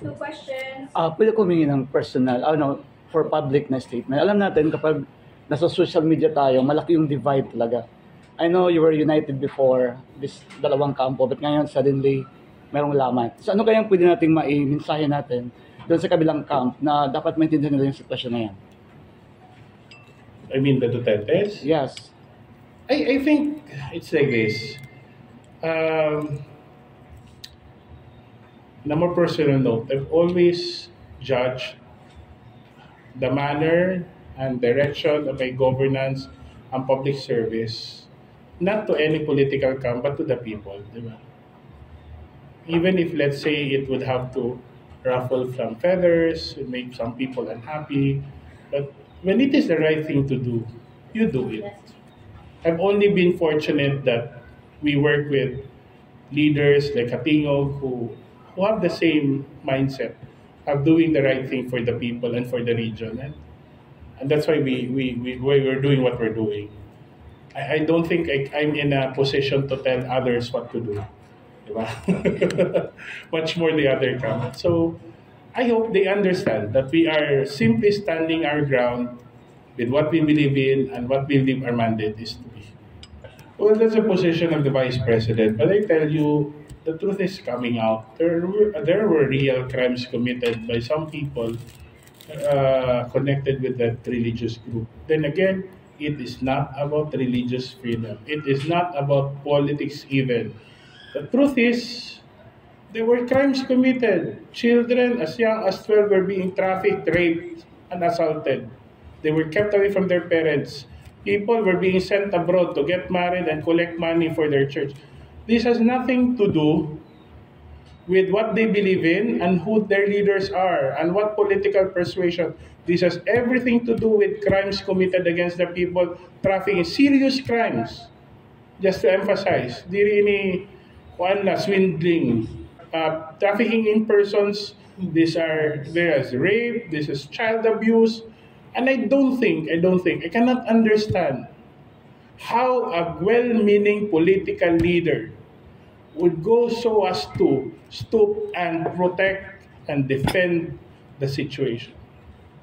2 questions. Pwede ko humingi ng personal, for public na statement. Alam natin kapag nasa social media tayo, malaki yung divide talaga. I know you were united before, this dalawang kampo, but ngayon suddenly, merong laman. So ano kayang pwede nating mai-mensahe natin doon sa kabilang camp na dapat maintindihan nila yung sitwasyon na yan? I mean the Dutertes? Yes. I think it's like this. On a more personal note, I've always judged the manner and direction of my governance and public service, not to any political camp, but to the people. Diba? Even if, let's say, it would have to ruffle some feathers, make some people unhappy, but when it is the right thing to do, you do it. I've only been fortunate that we work with leaders like Katingog who have the same mindset of doing the right thing for the people and for the region. And that's why we're doing what we're doing. I don't think I'm in a position to tell others what to do. Much more the other camp. So I hope they understand that we are simply standing our ground with what we believe in and what we believe our mandate is to be. Well, that's the position of the Vice President. But I tell you, the truth is coming out. There were real crimes committed by some people connected with that religious group. Then again, it is not about religious freedom. It is not about politics even. The truth is, there were crimes committed. Children as young as 12 were being trafficked, raped, and assaulted. They were kept away from their parents. People were being sent abroad to get married and collect money for their church. This has nothing to do with what they believe in and who their leaders are and what political persuasion. This has everything to do with crimes committed against the people, trafficking, serious crimes. Just to emphasize, diri ni swindling, trafficking in persons. There is rape. This is child abuse, and I cannot understand how a well-meaning political leader would go so as to stoop and protect and defend the situation.